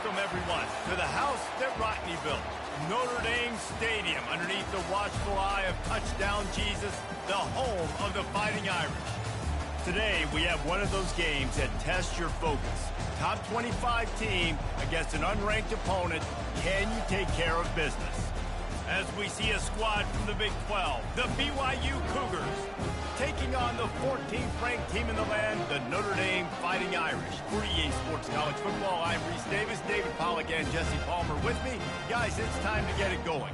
Welcome, everyone, to the house that Rodney built. Notre Dame Stadium, underneath the watchful eye of Touchdown Jesus, the home of the Fighting Irish. Today, we have one of those games that tests your focus. Top 25 team against an unranked opponent. Can you take care of business? As we see a squad from the Big 12, the BYU Cougars, taking on the 14th ranked team in the land, the Notre Dame Fighting Irish. For EA Sports College Football, I'm Reese Davis, David Pollack, and Jesse Palmer with me. Guys, it's time to get it going.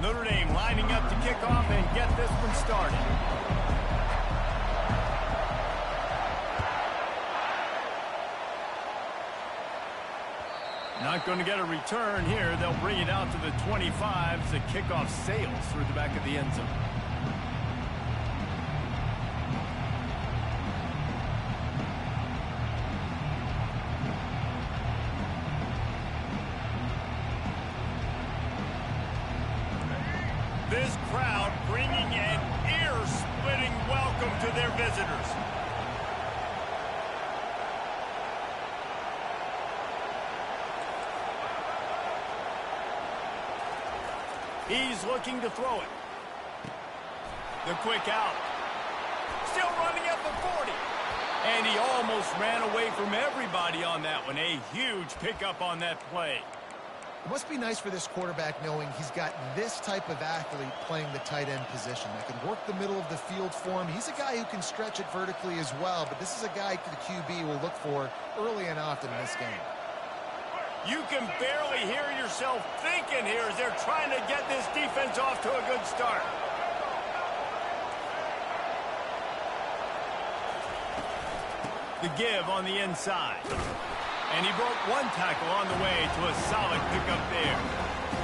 Notre Dame lining up to kick off and get this one started. Not going to get a return here. They'll bring it out to the 25 as the kickoff sails through the back of the end zone. This crowd bringing an ear-splitting welcome to their visitors. He's looking to throw it. The quick out. Still running at the 40. And he almost ran away from everybody on that one. A huge pickup on that play. It must be nice for this quarterback knowing he's got this type of athlete playing the tight end position that can work the middle of the field for him. He's a guy who can stretch it vertically as well, but this is a guy the QB will look for early and often in this game. You can barely hear yourself thinking here as they're trying to get this defense off to a good start. The give on the inside. And he broke one tackle on the way to a solid pickup there.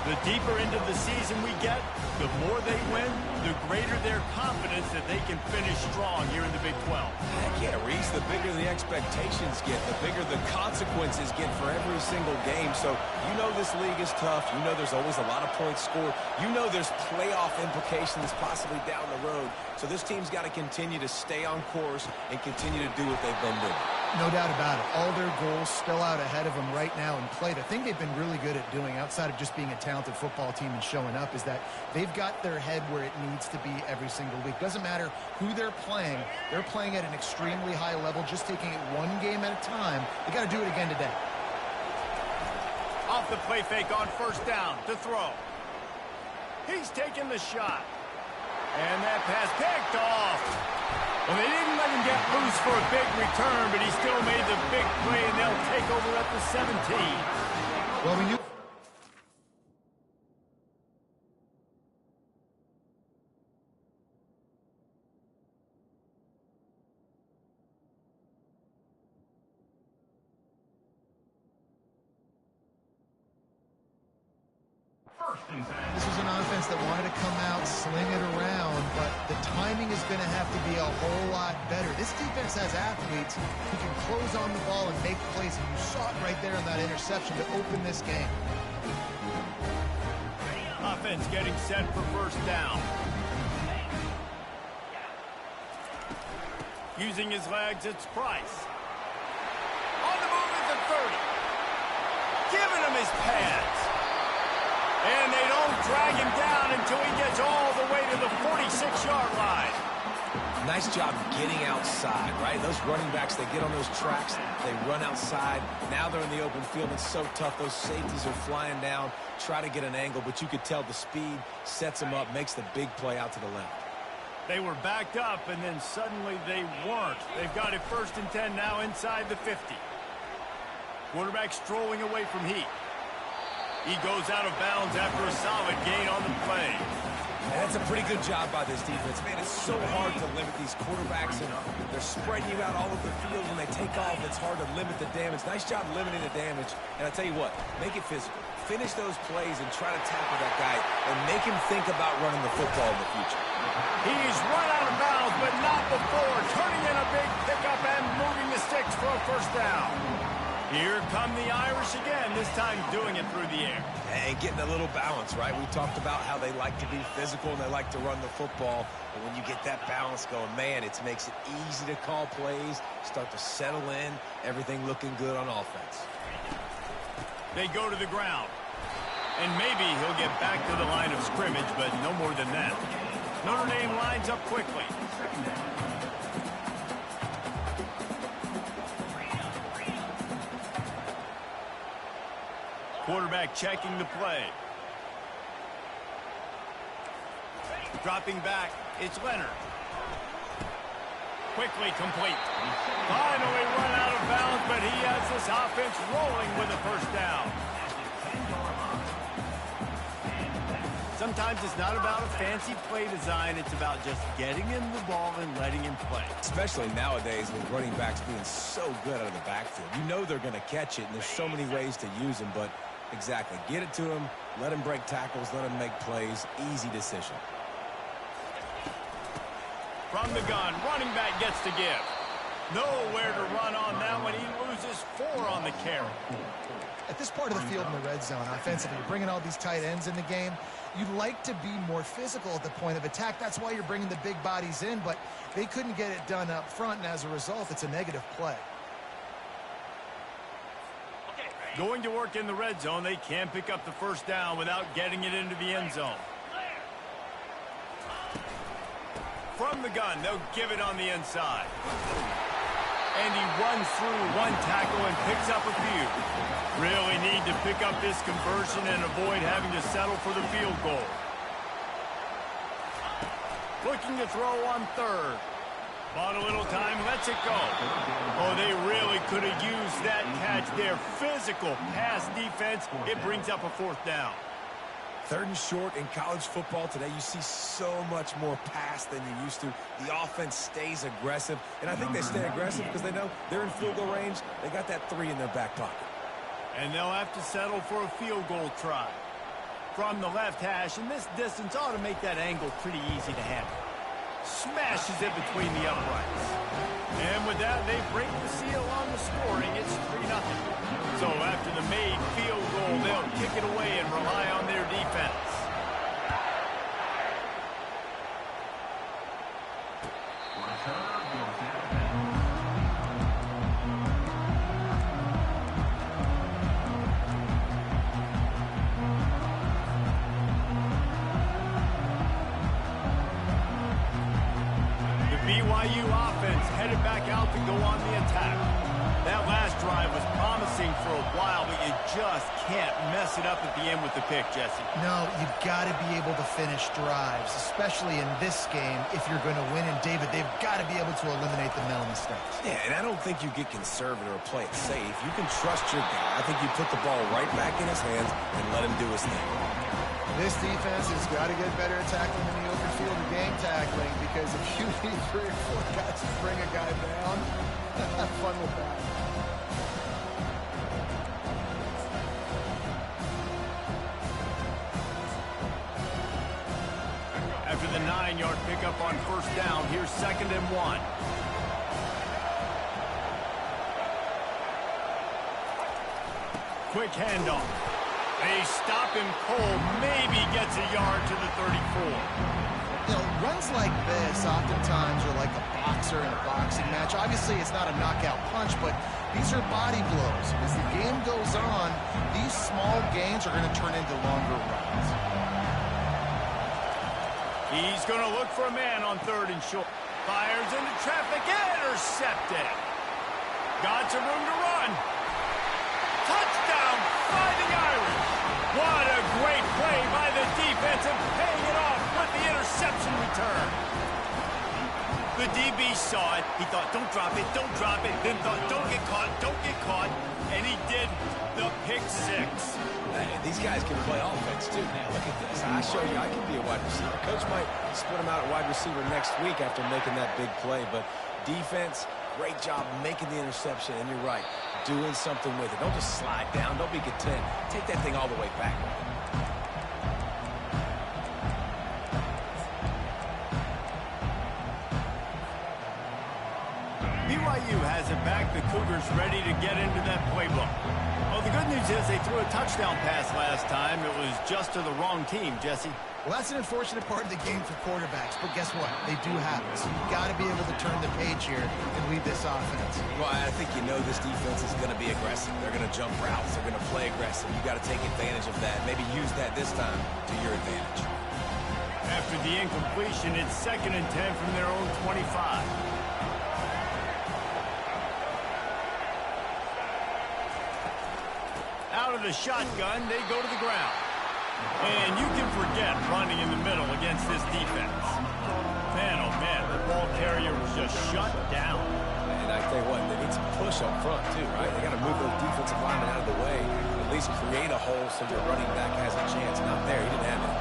The deeper into the season we get, the more they win, the greater their confidence that they can finish strong here in the Big 12. Heck yeah, Reese, the bigger the expectations get, the bigger the consequences get for every single game. So you know this league is tough. You know there's always a lot of points scored. You know there's playoff implications possibly down the road. So this team's got to continue to stay on course and continue to do what they've been doing. No doubt about it. All their goals still out ahead of them right now in play. The thing they've been really good at doing, outside of just being a talented football team and showing up, is that they've got their head where it needs to be every single week. Doesn't matter who they're playing at an extremely high level, just taking it one game at a time. They got to do it again today. Off the play fake on first down to throw. He's taking the shot. And that pass picked off. Well, they didn't let him get loose for a big return, but he still made the big play, and they'll take over at the 17. Well, we knew... This was an offense that wanted to come out, sling it around, but the timing is going to have to be a whole lot better. This defense has athletes who can close on the ball and make plays, and you saw it right there in that interception to open this game. Offense getting set for first down. Using his legs, it's Price. On the move at the 30. Giving him his pads. And they don't drag him down until he gets all the way to the 46-yard line. Nice job getting outside, right? Those running backs, they get on those tracks, they run outside. Now they're in the open field. It's so tough. Those safeties are flying down, try to get an angle, but you could tell the speed sets them up, makes the big play out to the left. They were backed up, and then suddenly they weren't. They've got it 1st and 10 now inside the 50. Quarterback strolling away from heat. He goes out of bounds after a solid gain on the play. And that's a pretty good job by this defense. Man, it's so hard to limit these quarterbacks, and they're spreading you out all over the field. When they take off, it's hard to limit the damage. Nice job limiting the damage. And I tell you what, make it physical. Finish those plays and try to tackle that guy and make him think about running the football in the future. He's run out of bounds, but not before. Turning in a big pickup and moving the sticks for a first down. Here come the Irish again, this time doing it through the air. And getting a little balance, right? We talked about how they like to be physical and they like to run the football. But when you get that balance going, man, it makes it easy to call plays, start to settle in, everything looking good on offense. They go to the ground. And maybe he'll get back to the line of scrimmage, but no more than that. Notre Dame lines up quickly. Quarterback checking the play. Dropping back, it's Leonard. Quickly complete. Finally run out of bounds, but he has this offense rolling with a first down. Sometimes it's not about a fancy play design. It's about just getting him the ball and letting him play. Especially nowadays with running backs being so good out of the backfield. You know they're going to catch it, and there's so many ways to use them, but exactly. Get it to him, let him break tackles, let him make plays. Easy decision. From the gun, running back gets to give. Nowhere to run on that one. He loses 4 on the carry. At this part of the field in the red zone, offensively, you're bringing all these tight ends in the game. You'd like to be more physical at the point of attack. That's why you're bringing the big bodies in, but they couldn't get it done up front, and as a result, it's a negative play. Going to work in the red zone, they can't pick up the first down without getting it into the end zone. From the gun, they'll give it on the inside. And he runs through one tackle and picks up a few. Really need to pick up this conversion and avoid having to settle for the field goal. Looking to throw on third. Bought a little time, lets it go. Oh, they really could have used that catch there. Physical pass defense. It brings up a fourth down. 3rd and short in college football today. You see so much more pass than you used to. The offense stays aggressive, and I think they stay aggressive because they know they're in field goal range. They got that 3 in their back pocket. And they'll have to settle for a field goal try. From the left hash, and this distance ought to make that angle pretty easy to handle. Smashes it between the uprights. And with that, they break the seal on the scoring. It's 3-0. So after the made field goal, they'll kick it away and rely on their defense. BYU offense headed back out to go on the attack. That last drive was promising for a while, but you just can't mess it up at the end with the pick, Jesse. No, you've got to be able to finish drives, especially in this game if you're going to win. And, David, they've got to be able to eliminate the mental mistakes. Yeah, and I don't think you get conservative or play it safe. You can trust your guy. I think you put the ball right back in his hands and let him do his thing. This defense has got to get better at tackling in the open field and game tackling, because if you need 3 or 4 guys to bring a guy down, have fun with that. After the 9-yard pickup on first down, here's 2nd and 1. Quick handoff. They stop him cold, maybe gets a yard to the 34. You know, runs like this oftentimes are like a boxer in a boxing match. Obviously, it's not a knockout punch, but these are body blows. As the game goes on, these small gains are going to turn into longer runs. He's going to look for a man on 3rd and short. Fires into traffic, intercepted. Got some room to run. Touchdown, Fighting Irish. What a great play by the defense and paying it off with the interception return. The DB saw it. He thought, don't drop it, don't drop it. Then thought, don't get caught, don't get caught. And he did the pick 6. Hey, these guys can play offense, too. Now, look at this. I show you I can be a wide receiver. Coach might split him out at wide receiver next week after making that big play. But defense, great job making the interception. And you're right, doing something with it. Don't just slide down. Don't be content. Take that thing all the way back. BYU has it back. The Cougars ready to get into that playbook. Well, the good news is they threw a touchdown pass last time. It was just to the wrong team, Jesse. Well, that's an unfortunate part of the game for quarterbacks, but guess what? They do have it. So you've got to be able to turn the page here and lead this offense. Well, I think you know this defense is going to be aggressive. They're going to jump routes. They're going to play aggressive. You got to take advantage of that. Maybe use that this time to your advantage. After the incompletion, it's 2nd and 10 from their own 25. Out of the shotgun, they go to the ground. And you can forget running in the middle against this defense. Man, oh man, the ball carrier was just shut down. And I tell you what, they need some push up front too, right? They got to move those defensive linemen out of the way, at least create a hole so your running back has a chance. Not there, he didn't have it.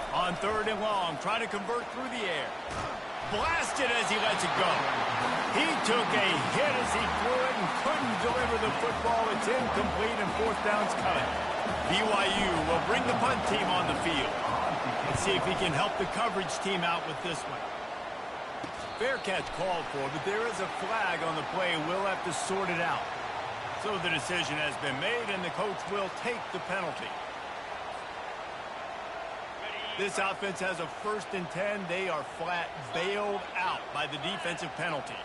On 3rd and long, trying to convert through the air. Blasted as he lets it go. He took a hit as he threw it and couldn't deliver the football. It's incomplete and 4th down's coming. BYU will bring the punt team on the field. Let's see if he can help the coverage team out with this one. Fair catch called for, but there is a flag on the play. We'll have to sort it out. So the decision has been made, and the coach will take the penalty. This offense has a 1st and 10. They are flat bailed out by the defensive penalty.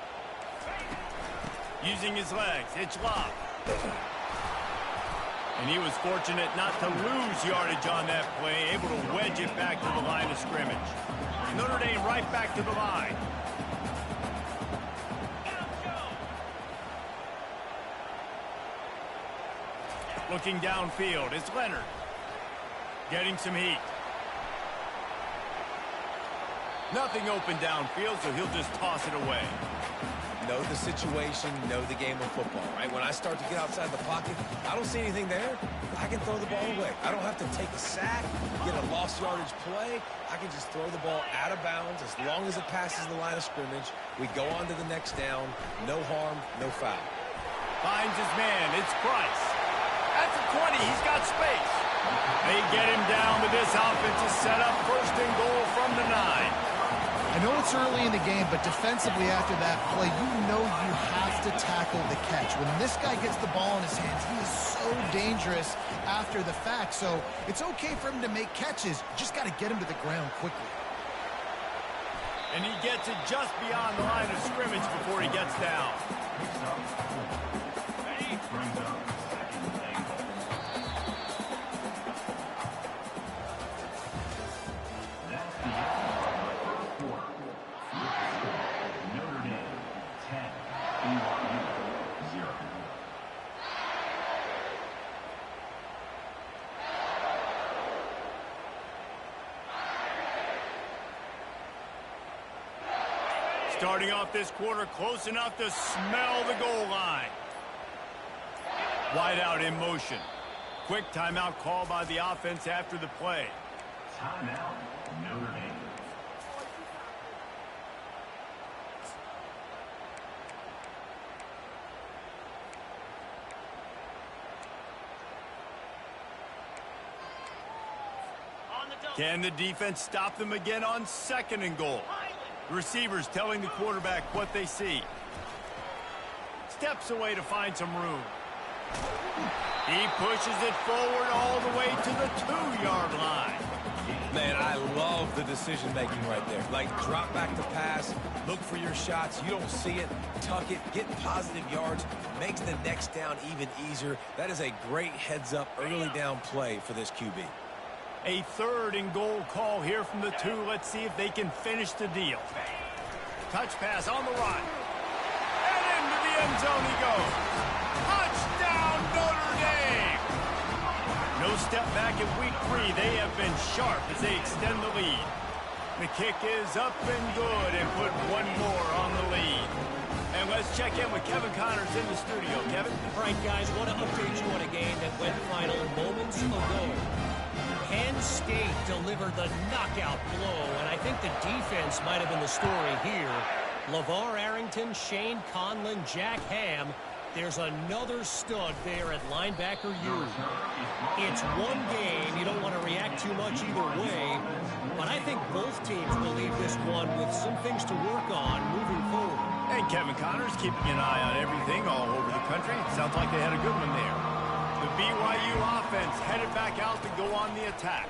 Using his legs, Ncaa. And he was fortunate not to lose yardage on that play, able to wedge it back to the line of scrimmage. Notre Dame right back to the line. Looking downfield, it's Leonard. Getting some heat. Nothing open downfield, so he'll just toss it away. Know the situation, know the game of football, right? When I start to get outside the pocket, I don't see anything there. I can throw the ball away. I don't have to take a sack, get a lost yardage play. I can just throw the ball out of bounds as long as it passes the line of scrimmage. We go on to the next down. No harm, no foul. Finds his man. It's Price. At the 20, he's got space. They get him down, but this offense is set up 1st and goal from the 9. I know it's early in the game, but defensively after that play, you know you have to tackle the catch. When this guy gets the ball in his hands, he is so dangerous after the fact. So it's okay for him to make catches. You just got to get him to the ground quickly. And he gets it just beyond the line of scrimmage before he gets down. Starting off this quarter close enough to smell the goal line. Wide out in motion. Quick timeout call by the offense after the play. Timeout, Notre Dame. Can the defense stop them again on 2nd and goal? The receivers telling the quarterback what they see. Steps away to find some room. He pushes it forward all the way to the 2-yard line. Man, I love the decision-making right there. Like, drop back to pass, look for your shots. You don't see it, tuck it, get positive yards, makes the next down even easier. That is a great heads-up early down play for this QB. A 3rd and goal call here from the 2. Let's see if they can finish the deal. Touch pass on the run. And into the end zone he goes. Touchdown, Notre Dame! No step back in week 3. They have been sharp as they extend the lead. The kick is up and good and put one more on the lead. And let's check in with Kevin Connors in the studio. Kevin? All right, guys, want to update you on a game that went final moments ago. Kansas State delivered the knockout blow, and I think the defense might have been the story here. LeVar Arrington, Shane Conlon, Jack Ham. There's another stud there at linebacker U. It's one game. You don't want to react too much either way, but I think both teams will leave this one with some things to work on moving forward. And Kevin Connors keeping an eye on everything all over the country. It sounds like they had a good one there. The BYU offense headed back out to go on the attack.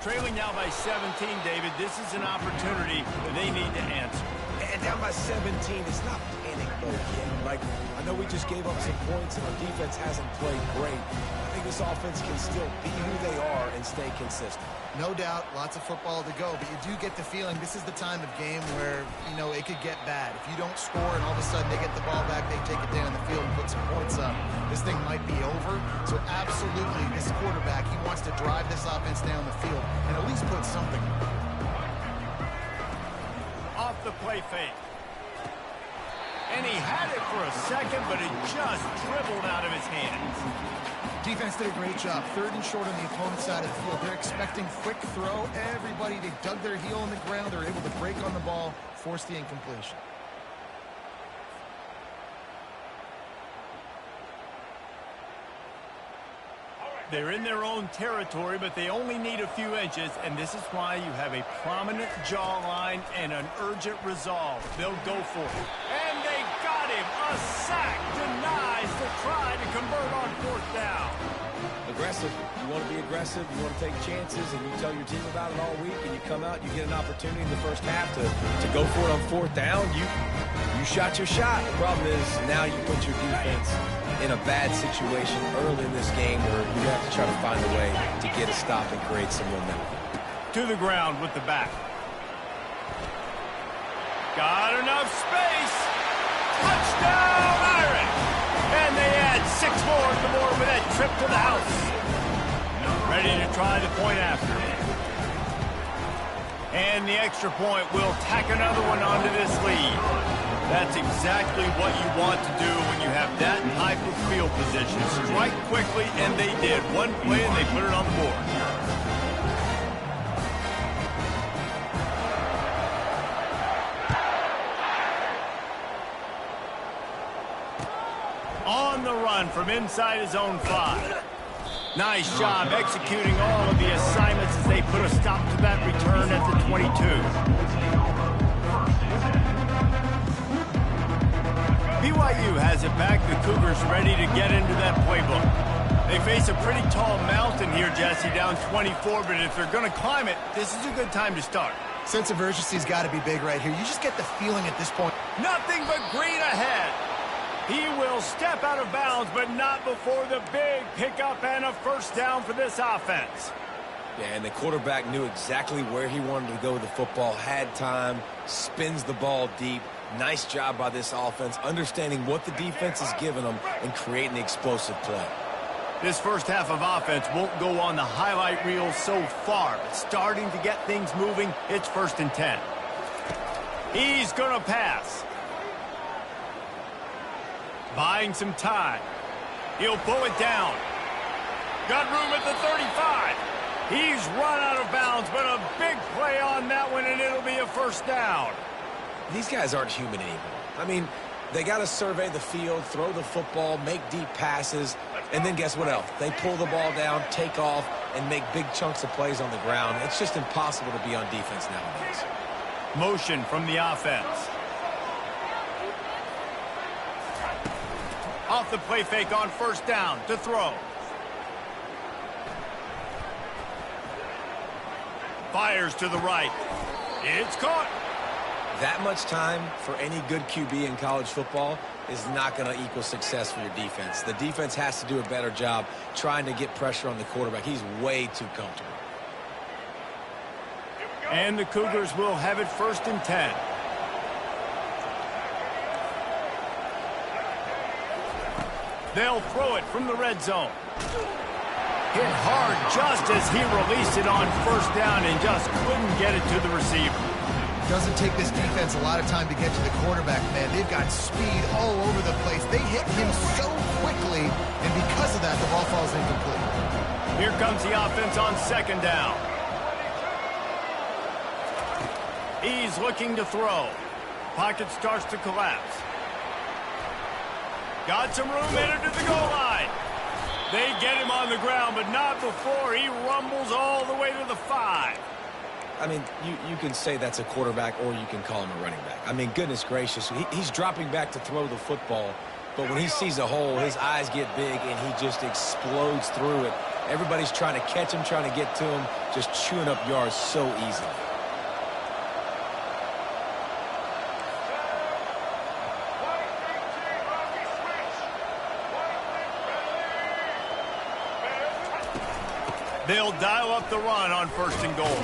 Trailing now by 17, David. This is an opportunity that they need to answer. And down by 17, it's not panic mode yet. Like, I know we just gave up some points and our defense hasn't played great. I think this offense can still be who they are and stay consistent. No doubt, lots of football to go, but you do get the feeling this is the time of game where, you know, it could get bad. If you don't score and all of a sudden they get the ball back, they take it down the field and put some points up, this thing might be over. So absolutely, this quarterback, he wants to drive this offense down the field and at least put something. Off the play fake. And he had it for a second, but it just dribbled out of his hands. Defense did a great job. 3rd and short on the opponent's side of the field. They're expecting quick throw. Everybody, they dug their heel in the ground. They're able to break on the ball, force the incompletion. They're in their own territory, but they only need a few inches, and this is why you have a prominent jawline and an urgent resolve. They'll go for it. And they got him. A sack denies the try to convert on 4th down. Aggressive. You want to be aggressive. You want to take chances, and you tell your team about it all week, and you come out, you get an opportunity in the first half to go for it on 4th down. You shot your shot. The problem is now you put your defense in a bad situation early in this game where you have to try to find a way to get a stop and create some momentum. To the ground with the back. Got enough space. Touchdown, Irish. And they add 6 more to the board with that trip to the house. Ready to try the point after. And the extra point will tack another one onto this lead. That's exactly what you want to do when you have that type of field position. Strike quickly, and they did. One play, and they put it on the board. On the run from inside his own 5. Nice job executing all of the assignments as they put a stop to that return at the 22. BYU has it back. The Cougars ready to get into that playbook. They face a pretty tall mountain here, Jesse, down 24, but if they're going to climb it, this is a good time to start. Sense of urgency's got to be big right here. You just get the feeling at this point. Nothing but green ahead. He will step out of bounds, but not before the big pickup and a 1st down for this offense. Yeah, and the quarterback knew exactly where he wanted to go with the football, had time, spins the ball deep. Nice job by this offense, understanding what the defense is giving them and creating the explosive play. This first half of offense won't go on the highlight reel so far, but starting to get things moving, it's 1st and 10. He's going to pass. Buying some time. He'll pull it down. Got room at the 35. He's run out of bounds, but a big play on that one, and it'll be a 1st down. These guys aren't human anymore. I mean, they got to survey the field, throw the football, make deep passes, and then guess what else? They pull the ball down, take off, and make big chunks of plays on the ground. It's just impossible to be on defense nowadays. Motion from the offense. Off the play fake on 1st down to throw. Fires to the right. It's caught. That much time for any good QB in college football is not going to equal success for your defense. The defense has to do a better job trying to get pressure on the quarterback. He's way too comfortable. And the Cougars will have it 1st and 10. They'll throw it from the red zone. Hit hard just as he released it on 1st down and just couldn't get it to the receiver. Doesn't take this defense a lot of time to get to the quarterback, man. They've got speed all over the place. They hit him so quickly, and because of that, the ball falls incomplete. Here comes the offense on second down. He's looking to throw. Pocket starts to collapse. Got some room headed to the goal line. They get him on the ground, but not before he rumbles all the way to the 5. I mean, you can say that's a quarterback or you can call him a running back. I mean, goodness gracious, he's dropping back to throw the football, but when he sees a hole, his eyes get big and he just explodes through it. Everybody's trying to catch him, trying to get to him, just chewing up yards so easily. They'll dial up the run on 1st and goal.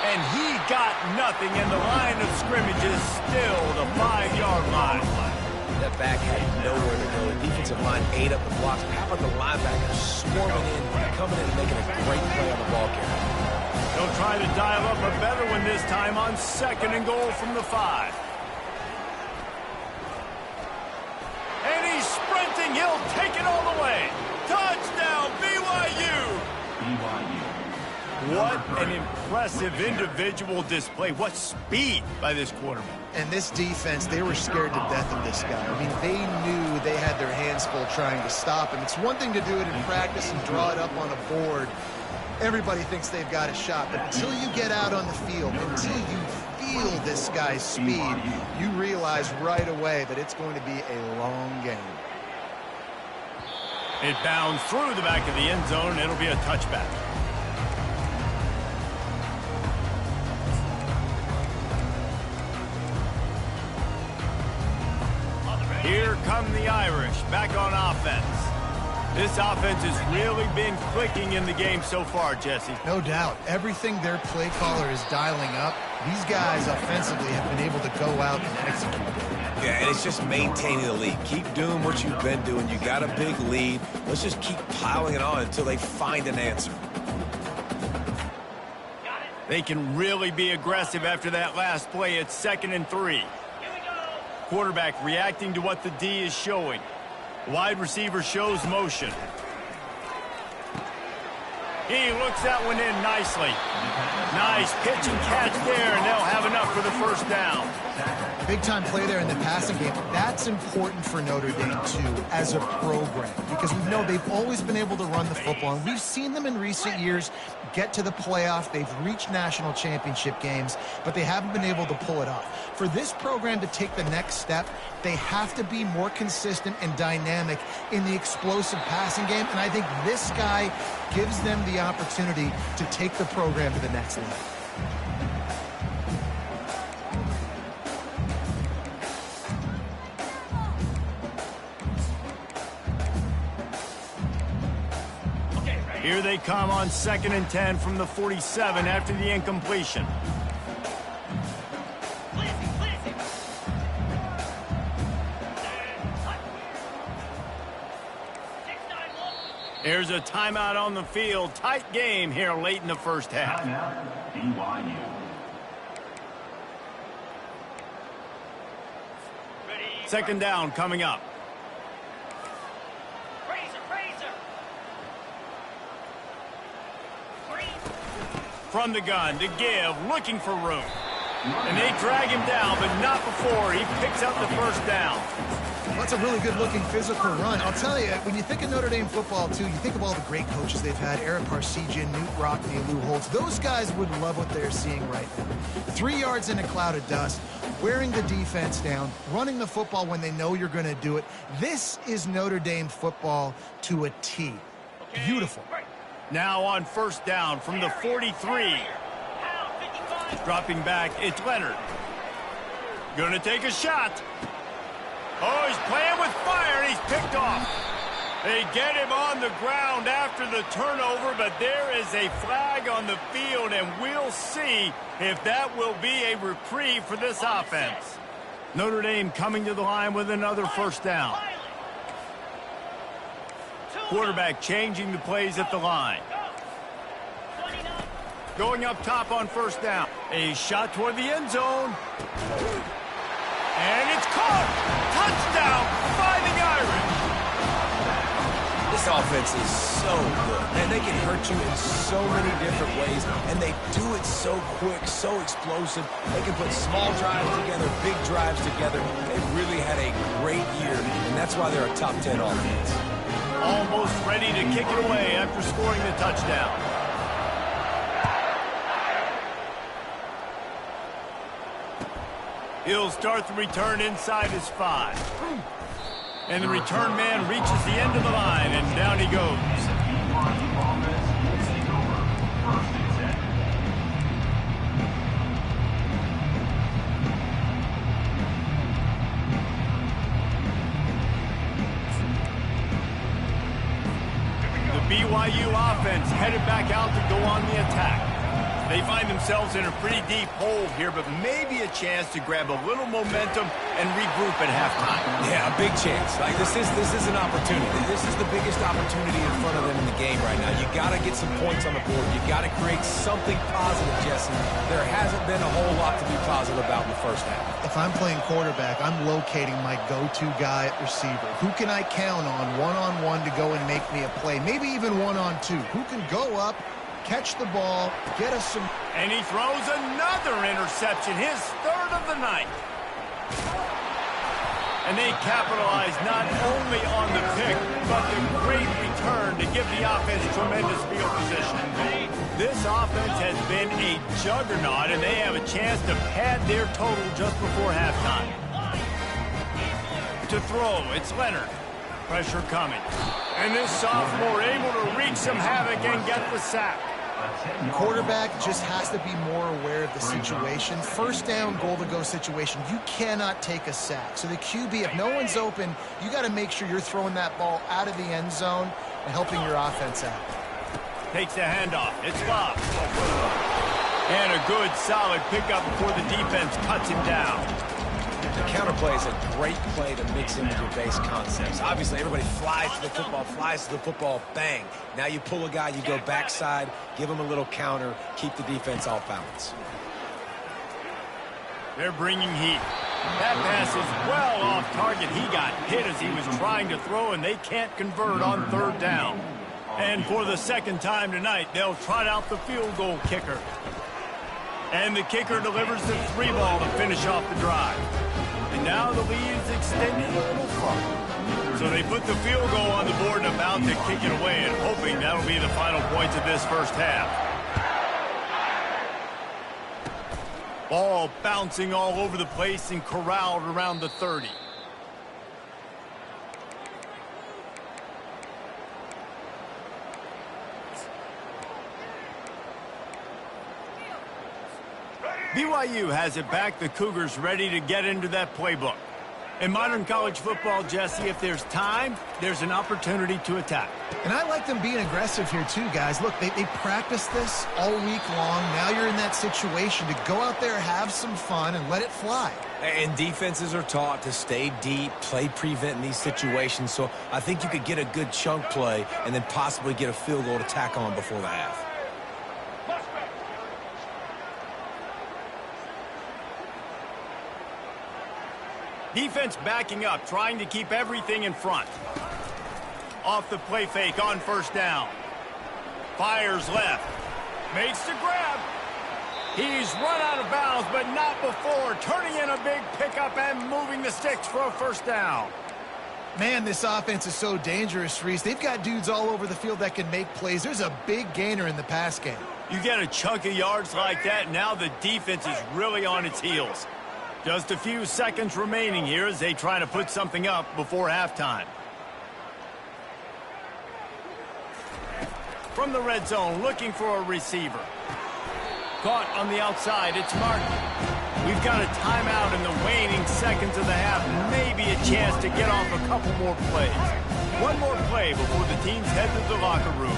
And he got nothing, and the line of scrimmage is still the 5-yard line. That back had nowhere to go. The defensive line ate up the blocks. How about the linebacker swarming in, coming in and making a great play on the ball carrier? They'll try to dial up a better one this time on 2nd and goal from the 5. And he's sprinting. He'll take it all the way. Touchdown, BYU! What an impressive individual display. What speed by this quarterback. And this defense, they were scared to death of this guy. I mean, they knew they had their hands full trying to stop him. It's one thing to do it in practice and draw it up on a board. Everybody thinks they've got a shot, but until you get out on the field, until you feel this guy's speed, you realize right away that it's going to be a long game. It bounds through the back of the end zone, and it'll be a touchback. Here come the Irish, back on offense. This offense has really been clicking in the game so far, Jesse. No doubt. Everything their play caller is dialing up, these guys offensively have been able to go out and execute. Yeah, and it's just maintaining the lead. Keep doing what you've been doing. You got a big lead. Let's just keep piling it on until they find an answer. They can really be aggressive after that last play. It's 2nd and 3. Quarterback reacting to what the D is showing. Wide receiver shows motion. He looks that one in nicely. Nice pitch and catch there, and they'll have enough for the 1st down. Big-time play there in the passing game. That's important for Notre Dame, too, as a program, because we know they've always been able to run the football, and we've seen them in recent years get to the playoff. They've reached national championship games, but they haven't been able to pull it off. For this program to take the next step, they have to be more consistent and dynamic in the explosive passing game, and I think this guy gives them the opportunity to take the program to the next level. Here they come on 2nd and 10 from the 47 after the incompletion. There's a timeout on the field. Tight game here late in the 1st half. BYU. 2nd down coming up. From the gun to give, looking for room. And they drag him down, but not before he picks up the 1st down. That's a really good-looking physical run. I'll tell you, when you think of Notre Dame football, too, you think of all the great coaches they've had, Eric Parsegian, Newt Rockne, Lou Holtz. Those guys would love what they're seeing right now. 3 yards in a cloud of dust, wearing the defense down, running the football when they know you're going to do it. This is Notre Dame football to a T. Beautiful. Now on 1st down from the 43. Dropping back, it's Leonard. Gonna take a shot. Oh, he's playing with fire, and he's picked off. They get him on the ground after the turnover, but there is a flag on the field, and we'll see if that will be a reprieve for this offense. Notre Dame coming to the line with another 1st down. Quarterback changing the plays at the line. Going up top on 1st down. A shot toward the end zone. And it's caught. Touchdown, Fighting Irish. This This offense is so good. Man, they can hurt you in so many different ways, and they do it so quick, so explosive. They can put small drives together, big drives together. They really had a great year, and that's why they're a top 10 offense. Almost ready to kick it away after scoring the touchdown. He'll start the return inside his 5. And the return man reaches the end of the line, and down he goes. The BYU offense headed back out to go on the attack. They find themselves in a pretty deep hole here, but maybe a chance to grab a little momentum and regroup at halftime. Yeah, a big chance. Like this is an opportunity. This is the biggest opportunity in front of them in the game right now. You got to get some points on the board. You got to create something positive, Jesse. There hasn't been a whole lot to be positive about in the first half. If I'm playing quarterback, I'm locating my go-to guy at receiver. Who can I count on one-on-one to go and make me a play? Maybe even one-on-two. Who can go up, catch the ball, get us some... And he throws another interception, his 3rd of the night. And they capitalize not only on the pick, but the great return to give the offense tremendous field position. This offense has been a juggernaut, and they have a chance to pad their total just before halftime. To throw, it's Leonard. Pressure coming. And this sophomore able to wreak some havoc and get the sack. Quarterback just has to be more aware of the situation. First down, goal-to-go situation. You cannot take a sack. So the QB, if no one's open, you got to make sure you're throwing that ball out of the end zone and helping your offense out. Takes the handoff. It's Bob. And a good, solid pickup before the defense cuts him down. The counterplay is a great play to mix in with your base concepts. Obviously, everybody flies to the football, bang. Now you pull a guy, you go backside, give him a little counter, keep the defense off balance. They're bringing heat. That pass is well off target. He got hit as he was trying to throw, and they can't convert on 3rd down. And for the 2nd time tonight, they'll trot out the field goal kicker. And the kicker delivers the 3 ball to finish off the drive. And now the lead is extending a little farther. So they put the field goal on the board and about to kick it away, and hoping that'll be the final points of this first half. Ball bouncing all over the place and corralled around the 30. BYU has it back. The Cougars ready to get into that playbook. In modern college football, Jesse, if there's time, there's an opportunity to attack. And I like them being aggressive here too, guys. Look, they practiced this all week long. Now you're in that situation to go out there, have some fun, and let it fly. And defenses are taught to stay deep, play prevent in these situations. So I think you could get a good chunk play and then possibly get a field goal to tack on before the half. Defense backing up, trying to keep everything in front. Off the play fake on 1st down. Fires left. Makes the grab. He's run out of bounds, but not before. Turning in a big pickup and moving the sticks for a 1st down. Man, this offense is so dangerous, Reese. They've got dudes all over the field that can make plays. There's a big gainer in the pass game. You get a chunk of yards like that, now the defense is really on its heels. Just a few seconds remaining here as they try to put something up before halftime. From the red zone, looking for a receiver. Caught on the outside, it's Martin. We've got a timeout in the waning seconds of the half. Maybe a chance to get off a couple more plays. One more play before the teams head to the locker room.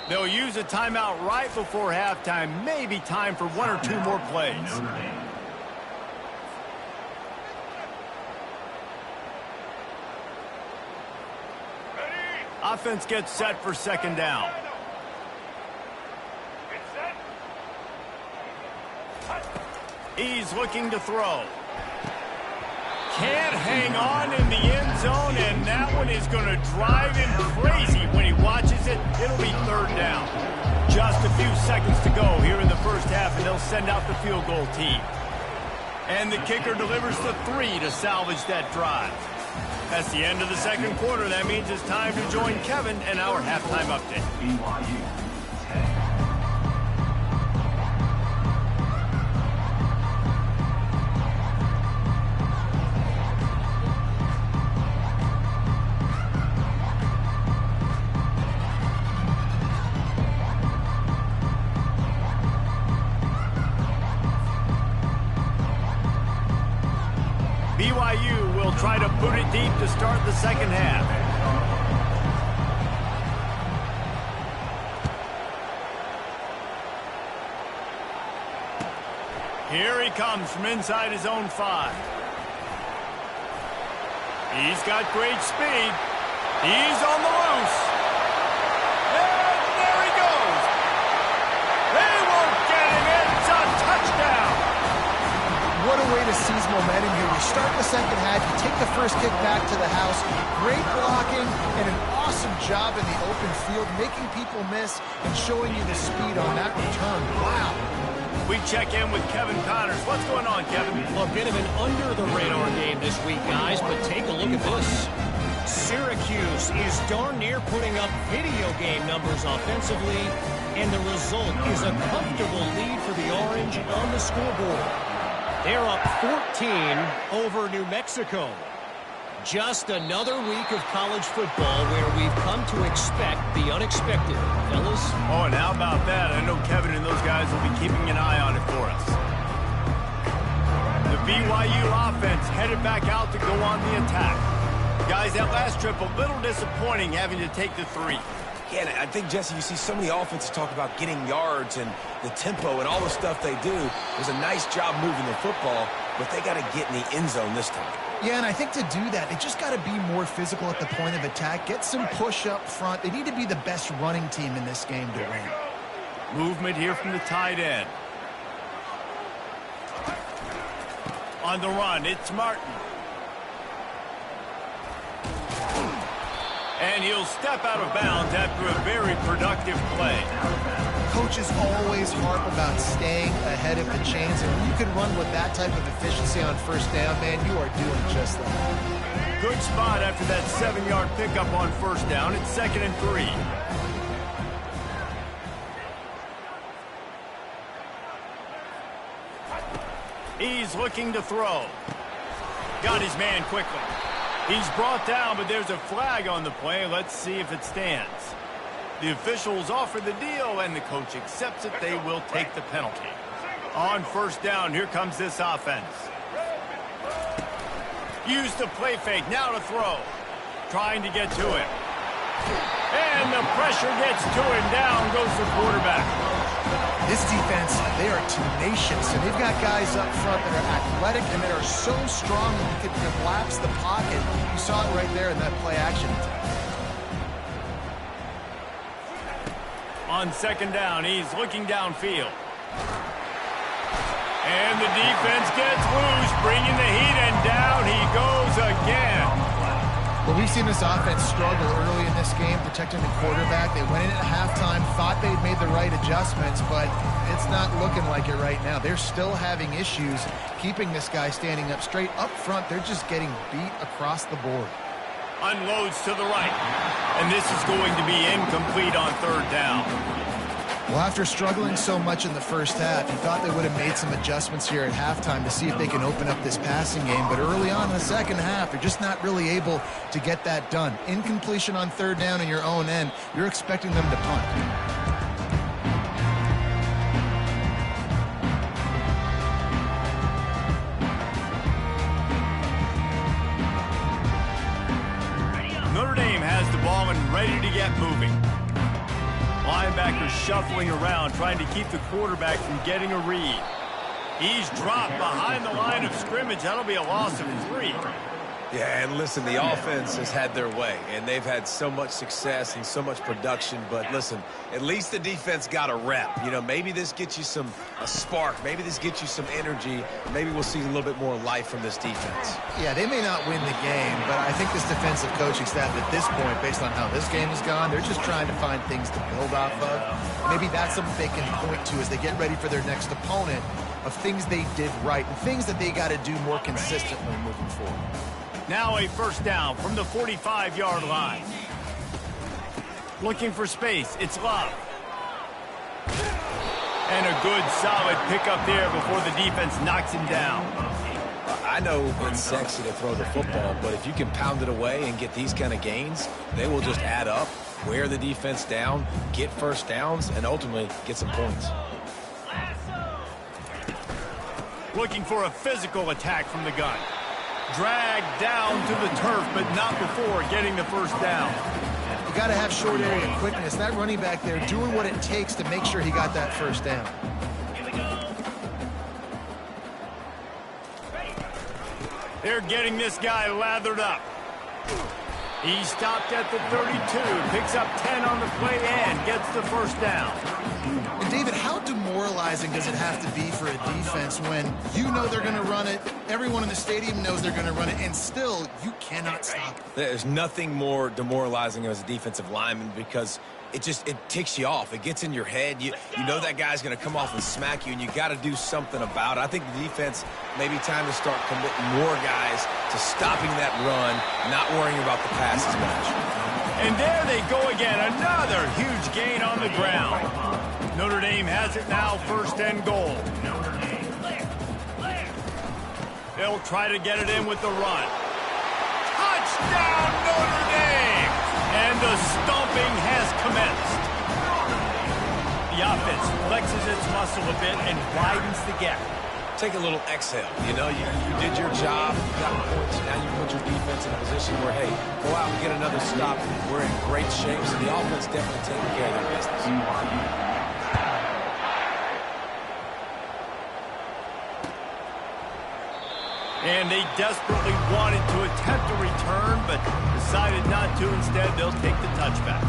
They'll use a timeout right before halftime. Maybe time for 1 or 2 more plays. Offense gets set for 2nd down. He's looking to throw. Can't hang on in the end zone, and that one is going to drive him crazy when he watches it. It'll be third down. Just a few seconds to go here in the first half, and they'll send out the field goal team. And the kicker delivers the 3 to salvage that drive. That's the end of the second quarter. That means it's time to join Kevin and our halftime update. BYU 10. BYU will try to boot it deep to start the second half. Here he comes from inside his own 5. He's got great speed. He's on the loose. And there he goes. They won't get him. It's a touchdown. What a way to seize momentum here. You start the second half, you take the first kick back to the house. Great blocking and an awesome job in the open field, making people miss and showing you the speed on that return. Wow. We check in with Kevin Connors. What's going on, Kevin? A bit of an under-the-radar game this week, guys, but take a look at this. Syracuse is darn near putting up video game numbers offensively, and the result is a comfortable lead for the Orange on the scoreboard. They're up 14 over New Mexico. Just another week of college football where we've come to expect the unexpected, fellas. Oh, and how about that? I know Kevin and those guys will be keeping an eye on it for us. The BYU offense headed back out to go on the attack. Guys, that last trip a little disappointing having to take the 3. Yeah, I think, Jesse, you see so many offenses talk about getting yards and the tempo and all the stuff they do. It was a nice job moving the football, but they got to get in the end zone this time. Yeah, and I think to do that, they just got to be more physical at the point of attack, get some push up front. They need to be the best running team in this game to win. Movement here from the tight end. On the run, it's Martin. And he'll step out of bounds after a very productive play. Coaches always harp about staying ahead of the chains, and when you can run with that type of efficiency on first down, man, you are doing just that. Good spot after that 7-yard pickup on first down. It's 2nd and 3. He's looking to throw. Got his man quickly. He's brought down, but there's a flag on the play. Let's see if it stands. The officials offer the deal, and the coach accepts it. They will take the penalty. On first down, here comes this offense. Use the play fake, now to throw. Trying to get to it. And the pressure gets to him. Down goes the quarterback. This defense, they are tenacious, and they've got guys up front that are athletic and that are so strong that you can collapse the pocket. You saw it right there in that play action. On second down, he's looking downfield. And the defense gets loose, bringing the heat, and down he goes again. Well, we've seen this offense struggle early in this game, protecting the quarterback. They went in at halftime, thought they'd made the right adjustments, but it's not looking like it right now. They're still having issues keeping this guy standing up straight. Up front, they're just getting beat across the board. Unloads to the right, and this is going to be incomplete on third down. Well, after struggling so much in the first half, you thought they would have made some adjustments here at halftime to see if they can open up this passing game. But early on in the second half, they're just not really able to get that done. Incompletion on third down in your own end, you're expecting them to punt. Notre Dame has the ball and ready to get moving. Linebacker shuffling around, trying to keep the quarterback from getting a read. He's dropped behind the line of scrimmage. That'll be a loss of 3. Yeah, and listen, the offense has had their way, and they've had so much success and so much production. But listen, at least the defense got a rep. You know, maybe this gets you a spark. Maybe this gets you some energy. Maybe we'll see a little bit more life from this defense. Yeah, they may not win the game, but I think this defensive coaching staff at this point, based on how this game has gone, they're just trying to find things to build off of. Maybe that's something they can point to as they get ready for their next opponent, of things they did right and things that they got to do more consistently moving forward. Now a first down from the 45-yard line. Looking for space. It's Love. And a good, solid pickup there before the defense knocks him down. I know it's sexy to throw the football, but if you can pound it away and get these kind of gains, they will just add up, wear the defense down, get first downs, and ultimately get some points. Looking for a physical attack from the gun. Dragged down to the turf, but not before getting the first down. You got to have short area quickness. That running back there doing what it takes to make sure he got that first down. They're getting this guy lathered up. He stopped at the 32, picks up 10 on the play and gets the first down. And David, how demoralizing does it have to be for a defense when you know they're going to run it, everyone in the stadium knows they're going to run it, and still you cannot stop it? There's nothing more demoralizing as a defensive lineman because it ticks you off. It gets in your head. You know that guy's going to come off and smack you, and you got to do something about it. I think the defense may be time to start committing more guys to stopping that run, not worrying about the pass as much. And there they go again, another huge gain on the ground. Notre Dame has it now, first and goal. They'll try to get it in with the run. Touchdown, Notre Dame! And the stomping has commenced. The offense flexes its muscle a bit and widens the gap. Take a little exhale. You know, you did your job, you got points, now you put your defense in a position where, hey, go out and get another stop. We're in great shape, so the offense definitely taking care of their business. And they desperately wanted to attempt a return, but decided not to. Instead, they'll take the touchback.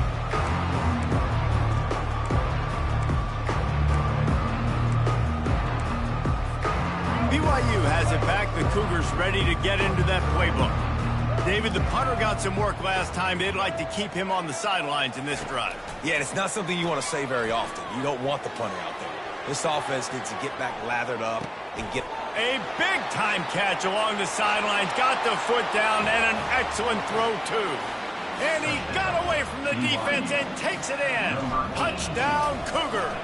BYU has it back. The Cougars ready to get into that playbook. David, the punter got some work last time. They'd like to keep him on the sidelines in this drive. Yeah, it's not something you want to say very often. You don't want the punter out there. This offense needs to get back lathered up and get... A big-time catch along the sidelines. Got the foot down and an excellent throw, too. And he got away from the defense and takes it in. Touchdown, Cougars.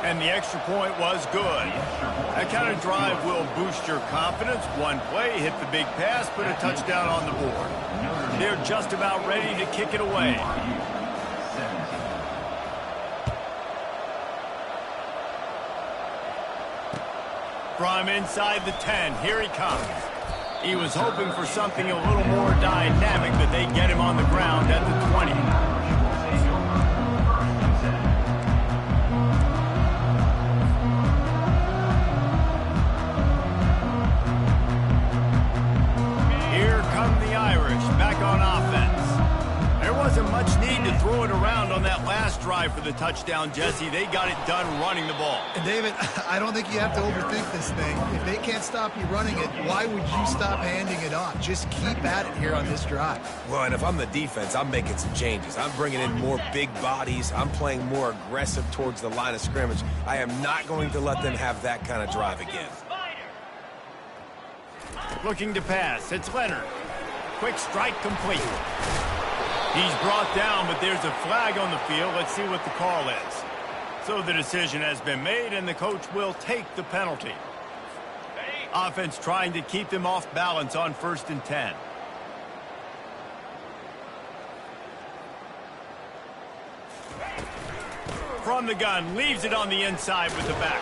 And the extra point was good. That kind of drive will boost your confidence. One play, hit the big pass, put a touchdown on the board. They're just about ready to kick it away. From inside the 10, here he comes. He was hoping for something a little more dynamic, but they get him on the ground at the 20. Here come the Irish, back on offense. There wasn't much need to throw it around on that last drive for the touchdown, Jesse. They got it done running the ball. And David, I don't think you have to overthink this thing. If they can't stop you running it, why would you stop handing it off? Just keep at it here on this drive. Well, and if I'm the defense, I'm making some changes. I'm bringing in more big bodies. I'm playing more aggressive towards the line of scrimmage. I am not going to let them have that kind of drive again. Looking to pass. It's Leonard. Quick strike complete. He's brought down, but there's a flag on the field. Let's see what the call is. So the decision has been made, and the coach will take the penalty. Offense trying to keep them off balance on 1st and 10. From the gun, leaves it on the inside with the back.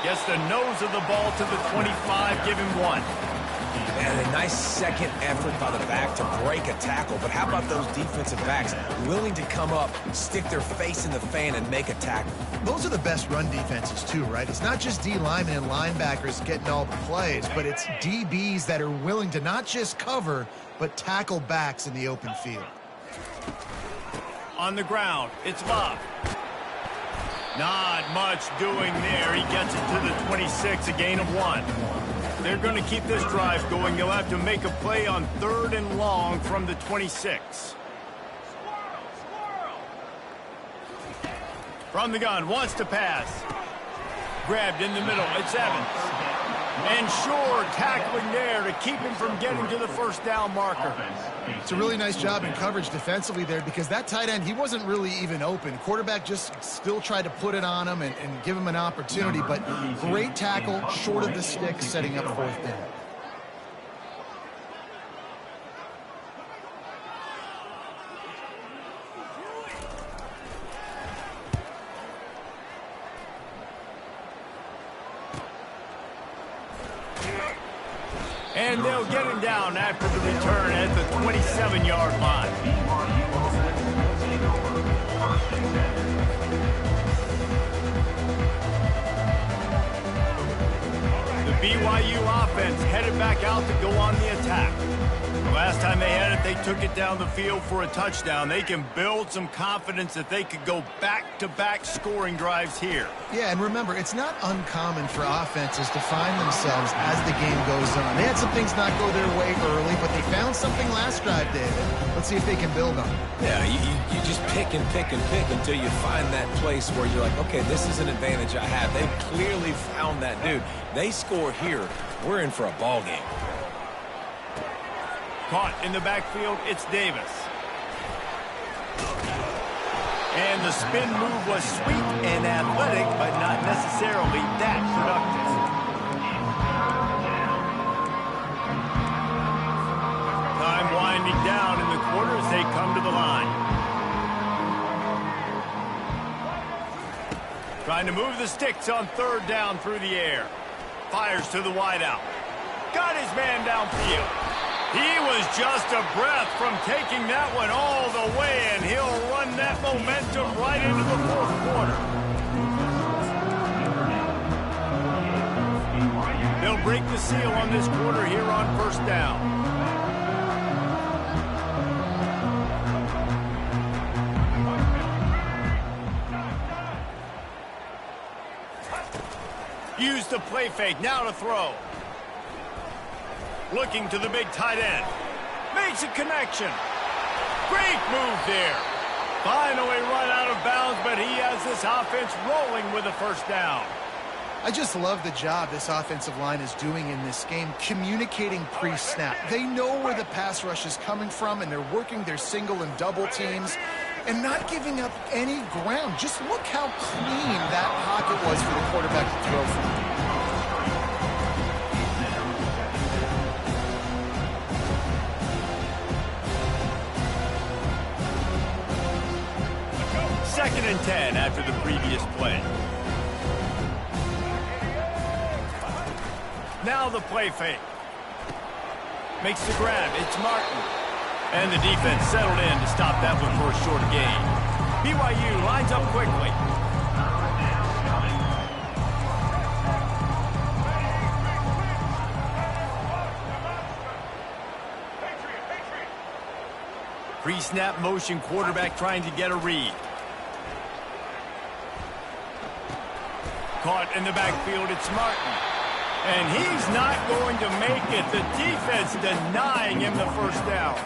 Gets the nose of the ball to the 25, give him 1. And a nice second effort by the back to break a tackle. But how about those defensive backs willing to come up, stick their face in the fan, and make a tackle? Those are the best run defenses too, right? It's not just D linemen and linebackers getting all the plays, but it's DBs that are willing to not just cover, but tackle backs in the open field. On the ground, it's Love. Not much doing there. He gets it to the 26, a gain of 1. They're going to keep this drive going. They'll have to make a play on 3rd and long from the 26. From the gun, wants to pass. Grabbed in the middle, it's Evans. And Shore tackling there to keep him from getting to the first down marker. It's a really nice job in coverage defensively there because that tight end, he wasn't really even open. Quarterback just still tried to put it on him and give him an opportunity, but great tackle, short of the stick, setting up 4th down. And they'll get him down after the return at the 27-yard line. The BYU offense headed back out to go on the attack. The last time they had it, they took it down the field for a touchdown. They can build some confidence that they could go back-to-back scoring drives here. Yeah, and remember, it's not uncommon for offenses to find themselves as the game goes on. They had some things not go their way early, but they found something last drive, David. Let's see if they can build on it. Yeah, you just pick and pick and pick until you find that place where you're like, okay, this is an advantage I have. They've clearly found that dude. They score here, we're in for a ball game. Caught in the backfield, it's Davis. And the spin move was sweet and athletic, but not necessarily that productive. Time winding down in the quarter as they come to the line. Trying to move the sticks on 3rd down through the air. Fires to the wideout. Got his man downfield. He was just a breath from taking that one all the way, and he'll run that momentum right into the 4th quarter. They'll break the seal on this quarter here on 1st down. Use the play fake, now to throw. Looking to the big tight end. Makes a connection. Great move there. Finally run out of bounds, but he has this offense rolling with a 1st down. I just love the job this offensive line is doing in this game, communicating pre-snap. They know where the pass rush is coming from, and they're working their single and double teams and not giving up any ground. Just look how clean that pocket was for the quarterback to throw from. 2nd and 10 after the previous play. Now the play fake. Makes the grab. It's Martin. And the defense settled in to stop that one for a short gain. BYU lines up quickly. Pre-snap motion, quarterback trying to get a read. Caught in the backfield, it's Martin. And he's not going to make it. The defense denying him the 1st down.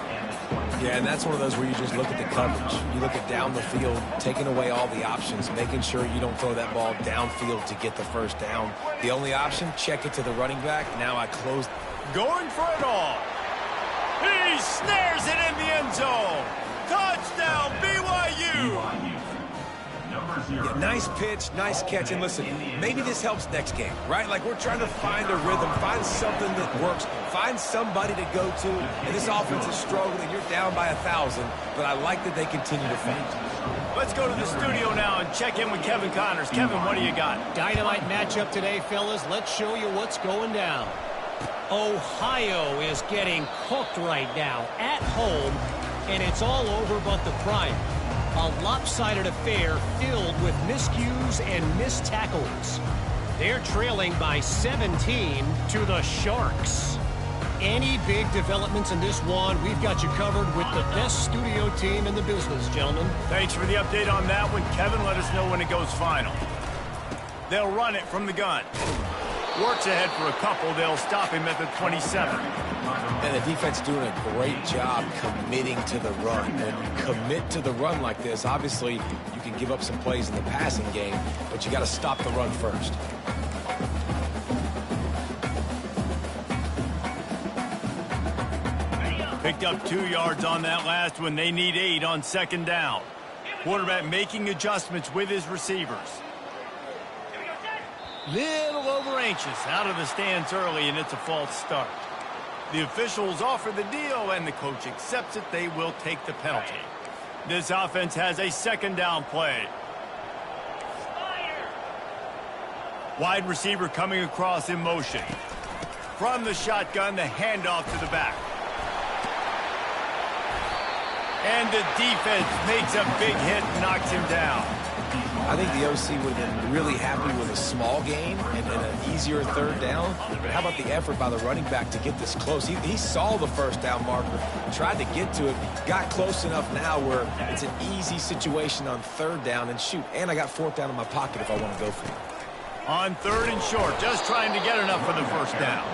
Yeah, and that's one of those where you just look at the coverage. You look at down the field, taking away all the options, making sure you don't throw that ball downfield to get the 1st down. The only option, check it to the running back. Now I close. Going for it all. He snares it in the end zone. Touchdown, BYU. Yeah, nice pitch, nice catch. And listen, maybe this helps next game, right? Like we're trying to find a rhythm, find something that works, find somebody to go to. And this offense is struggling. You're down by 1,000, but I like that they continue to fight. Let's go to the studio now and check in with Kevin Connors. Kevin, what do you got? Dynamite matchup today, fellas. Let's show you what's going down. Ohio is getting cooked right now at home, and it's all over but the prime. A lopsided affair filled with miscues and missed tackles. They're trailing by 17 to the Sharks. Any big developments in this one, we've got you covered with the best studio team in the business, gentlemen. Thanks for the update on that one, Kevin. Let us know when it goes final. They'll run it from the gun. Works ahead for a couple. They'll stop him at the 27. And the defense doing a great job committing to the run. When you commit to the run like this, obviously you can give up some plays in the passing game, but you got to stop the run first. Picked up 2 yards on that last one. They need 8 on second down. Quarterback making adjustments with his receivers. Little over anxious out of the stands early, and it's a false start. The officials offer the deal, and the coach accepts it. They will take the penalty. This offense has a second down play. Wide receiver coming across in motion. From the shotgun, the handoff to the back. And the defense makes a big hit and knocks him down. I think the OC would have been really happy with a small gain and an easier third down. But how about the effort by the running back to get this close? He saw the first down marker, tried to get to it, got close enough now where it's an easy situation on third down. And shoot, and I got fourth down in my pocket if I want to go for it. On third and short, just trying to get enough for the first down.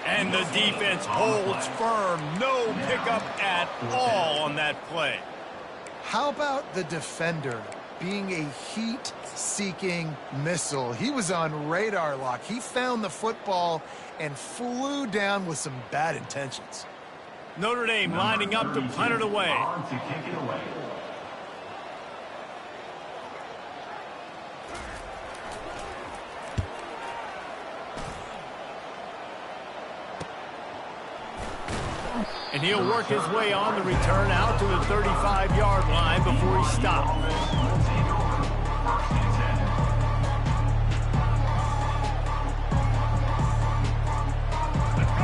And the defense holds firm. No pickup at all on that play. How about the defender being a heat-seeking missile? He was on radar lock. He found the football and flew down with some bad intentions. Notre Dame lining up to punt it away. On to kick it away. And he'll work his way on the return out to the 35-yard line before he stops.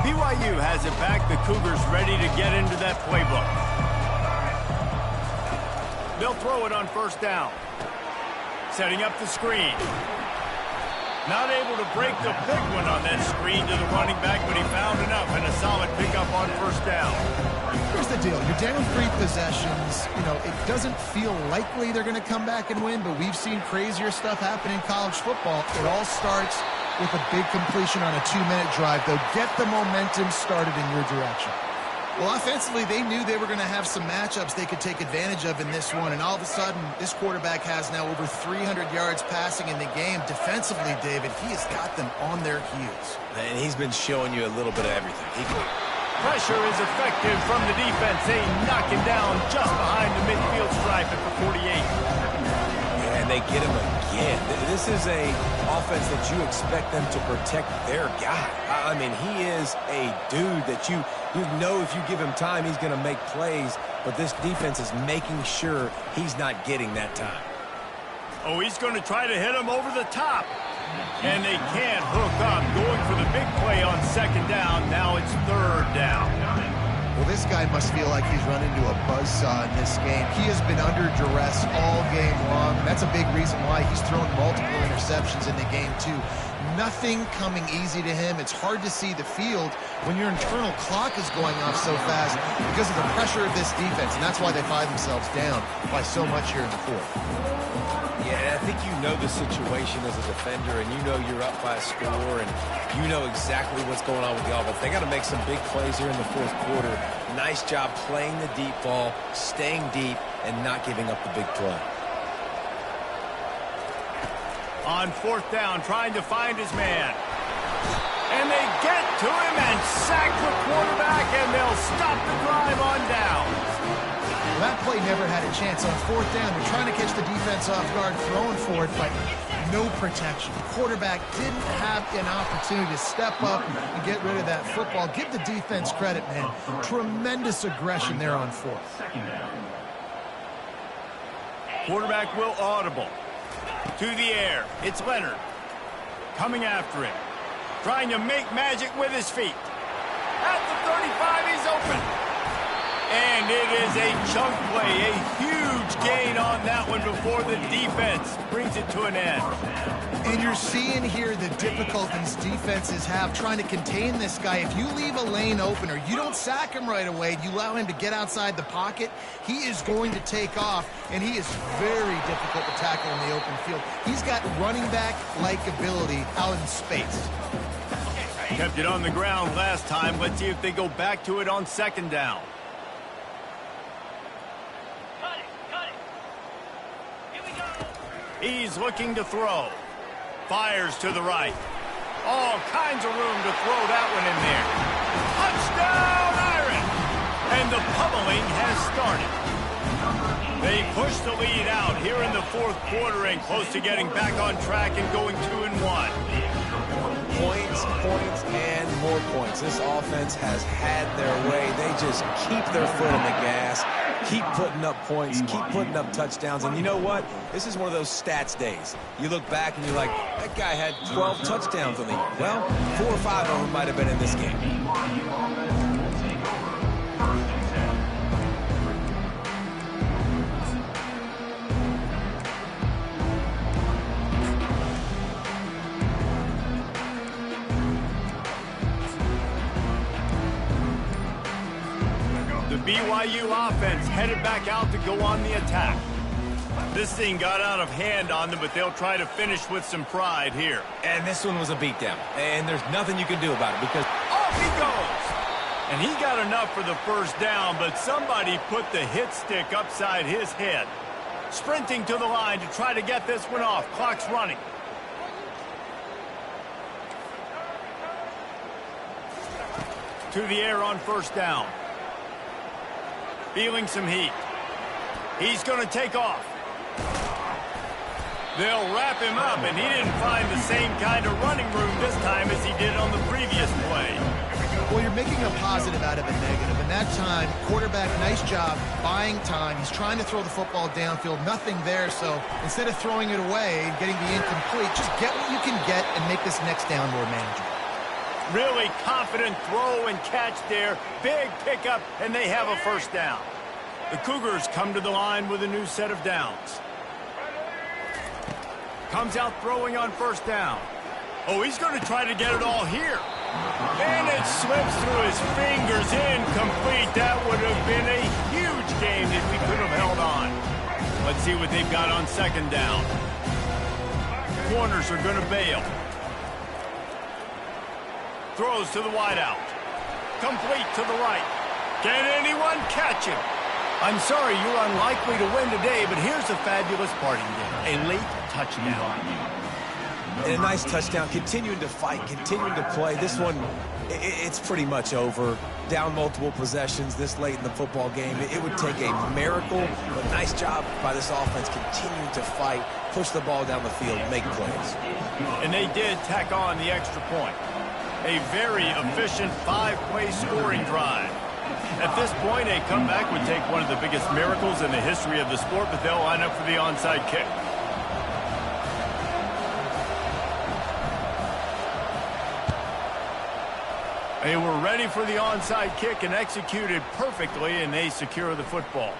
BYU has it back. The Cougars ready to get into that playbook. They'll throw it on first down. Setting up the screen. Not able to break the big one on that screen to the running back, but he found enough and a solid pickup on first down. Here's the deal. You're down 3 possessions. You know, it doesn't feel likely they're going to come back and win, but we've seen crazier stuff happen in college football. It all starts with a big completion on a 2-minute drive, though. Get the momentum started in your direction. Well, offensively, they knew they were going to have some matchups they could take advantage of in this one, and all of a sudden, this quarterback has now over 300 yards passing in the game. Defensively, David, he has got them on their heels. And he's been showing you a little bit of everything. Pressure is effective from the defense. They knock him down just behind the midfield stripe at the 48. And they get him again. This is a offense that you expect them to protect their guy. I mean, he is a dude that you know if you give him time, he's going to make plays. But this defense is making sure he's not getting that time. Oh, he's going to try to hit him over the top. And they can't hook up. Going for the big play on second down. Now it's third down. Well, this guy must feel like he's run into a buzzsaw in this game. He has been under duress all game long. That's a big reason why he's thrown multiple interceptions in the game, too. Nothing coming easy to him. It's hard to see the field when your internal clock is going off so fast because of the pressure of this defense. And that's why they find themselves down by so much here in the fourth. Yeah, I think you know the situation as a defender, and you know you're up by a score, and you know exactly what's going on with the offense. They got to make some big plays here in the fourth quarter. Nice job playing the deep ball, staying deep, and not giving up the big play. On fourth down, trying to find his man. And they get to him and sack the quarterback, and they'll stop the drive on down. That play never had a chance on fourth down. They're trying to catch the defense off guard, throwing for it, but no protection. Quarterback didn't have an opportunity to step up and get rid of that football. Give the defense credit, man. Tremendous aggression there on fourth. Quarterback will audible. To the air. It's Leonard. Coming after him. trying to make magic with his feet. At the 35, he's open. And it is a chunk play, a huge gain on that one before the defense brings it to an end. And you're seeing here the difficulties defenses have trying to contain this guy. If you leave a lane open or you don't sack him right away, you allow him to get outside the pocket, he is going to take off, and he is very difficult to tackle in the open field. He's got running back-like ability out in space. Kept it on the ground last time. Let's see if they go back to it on second down. He's looking to throw. Fires to the right. All kinds of room to throw that one in there. Touchdown, Iron! And the pummeling has started. They push the lead out here in the fourth quarter and close to getting back on track and going 2-1. Points, points, and more points. This offense has had their way. They just keep their foot on the gas, keep putting up points, keep putting up touchdowns. And you know what? This is one of those stats days. You look back and you're like, that guy had 12 touchdowns on the year. Well, 4 or 5 of them might have been in this game. BYU offense headed back out to go on the attack. This thing got out of hand on them, but they'll try to finish with some pride here. And this one was a beatdown, and there's nothing you can do about it because off he goes. And he got enough for the first down, but somebody put the hit stick upside his head. Sprinting to the line to try to get this one off. Clock's running. To the air on first down. Feeling some heat. He's going to take off. They'll wrap him up, and he didn't find the same kind of running room this time as he did on the previous play. Well, you're making a positive out of a negative, and that time, quarterback, nice job, buying time. He's trying to throw the football downfield, nothing there, so instead of throwing it away and getting the incomplete, just get what you can get and make this next down more manageable. Really confident throw and catch there. Big pickup, and they have a first down. The Cougars come to the line with a new set of downs. Comes out throwing on first down. Oh, he's going to try to get it all here. And it slips through his fingers, incomplete. That would have been a huge game if we could have held on. Let's see what they've got on second down. Corners are going to bail. Throws to the wideout. Complete to the right. Can anyone catch him? I'm sorry, you're unlikely to win today, but here's a fabulous parting game. A late touchdown. And a nice touchdown. Continuing to fight, continuing to play. This one, it's pretty much over. Down multiple possessions this late in the football game. It would take a miracle, but nice job by this offense continuing to fight, push the ball down the field, make plays. And they did tack on the extra point. A very efficient 5-play scoring drive. At this point, a comeback would take one of the biggest miracles in the history of the sport, but they'll line up for the onside kick. They were ready for the onside kick and executed perfectly, and they secure the football.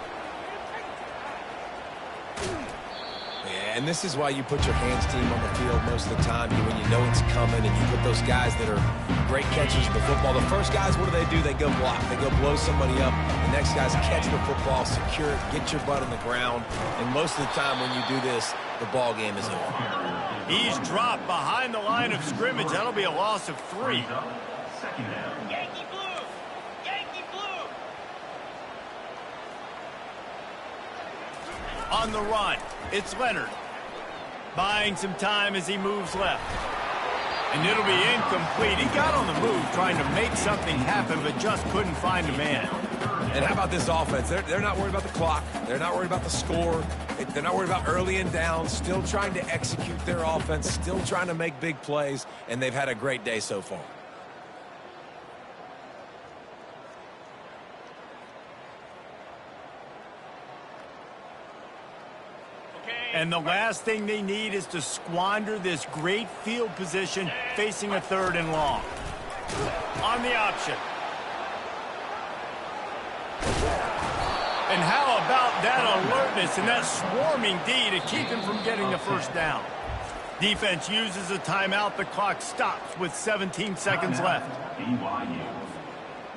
And this is why you put your hands team on the field most of the time when you know it's coming, and you put those guys that are great catchers of the football. The first guys, what do? They go block. They go blow somebody up. The next guys catch the football, secure it, get your butt on the ground. And most of the time when you do this, the ball game is over. He's dropped behind the line of scrimmage. That'll be a loss of 3. Yankee blue! Yankee blue! On the run, it's Leonard. Buying some time as he moves left. And it'll be incomplete. He got on the move trying to make something happen, but just couldn't find a man. And how about this offense? They're not worried about the clock. They're not worried about the score. They're not worried about early and down. Still trying to execute their offense. Still trying to make big plays. And they've had a great day so far. Okay, And the last thing they need is to squander this great field position facing a 3rd and long. On the option. And how about that alertness and that swarming D to keep him from getting the first down? Defense uses a timeout. The clock stops with 17 seconds left.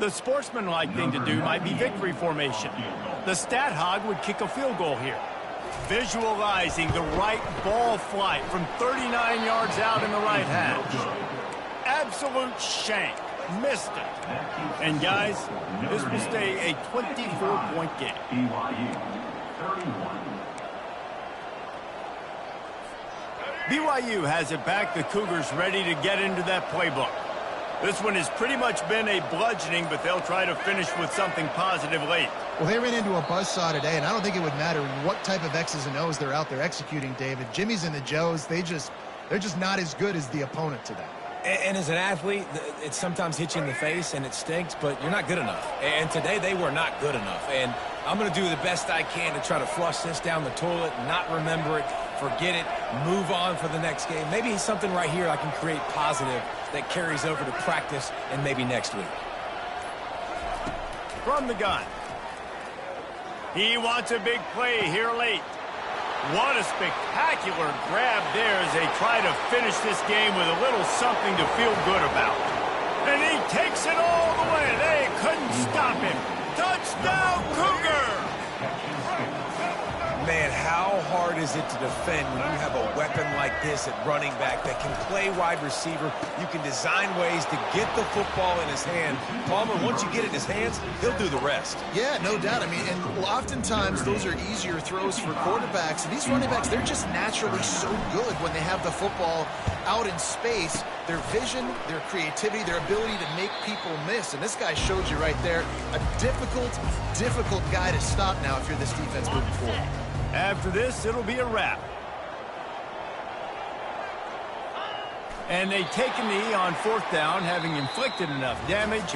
The sportsmanlike thing to do might be victory formation. The stat hog would kick a field goal here. Visualizing the right ball flight from 39 yards out in the right hash. Absolute shank. Missed it. And guys, this will stay a 24-point game. BYU 31. BYU has it back. The Cougars ready to get into that playbook. This one has pretty much been a bludgeoning, but they'll try to finish with something positive late. Well, they ran into a buzzsaw today, and I don't think it would matter what type of X's and O's they're out there executing, David. Jimmy's and the Joes, they're just not as good as the opponent to them. And as an athlete, it sometimes hits you in the face and it stinks, but you're not good enough. And today they were not good enough. And I'm going to do the best I can to try to flush this down the toilet, not remember it, forget it, move on for the next game. Maybe something right here I can create positive that carries over to practice and maybe next week. From the gun. He wants a big play here late. What a spectacular grab there as they try to finish this game with a little something to feel good about. And he takes it all the way. They couldn't stop him. Touchdown, Cougar! Man, how hard is it to defend when you have a weapon like this at running back that can play wide receiver? You can design ways to get the football in his hand. Palmer, once you get it in his hands, he'll do the rest. Yeah, no doubt. I mean, and oftentimes those are easier throws for quarterbacks. And these running backs, they're just naturally so good when they have the football out in space. Their vision, their creativity, their ability to make people miss. And this guy showed you right there a difficult guy to stop now if you're this defense moving forward. After this, it'll be a wrap. And they take a knee on 4th down, having inflicted enough damage.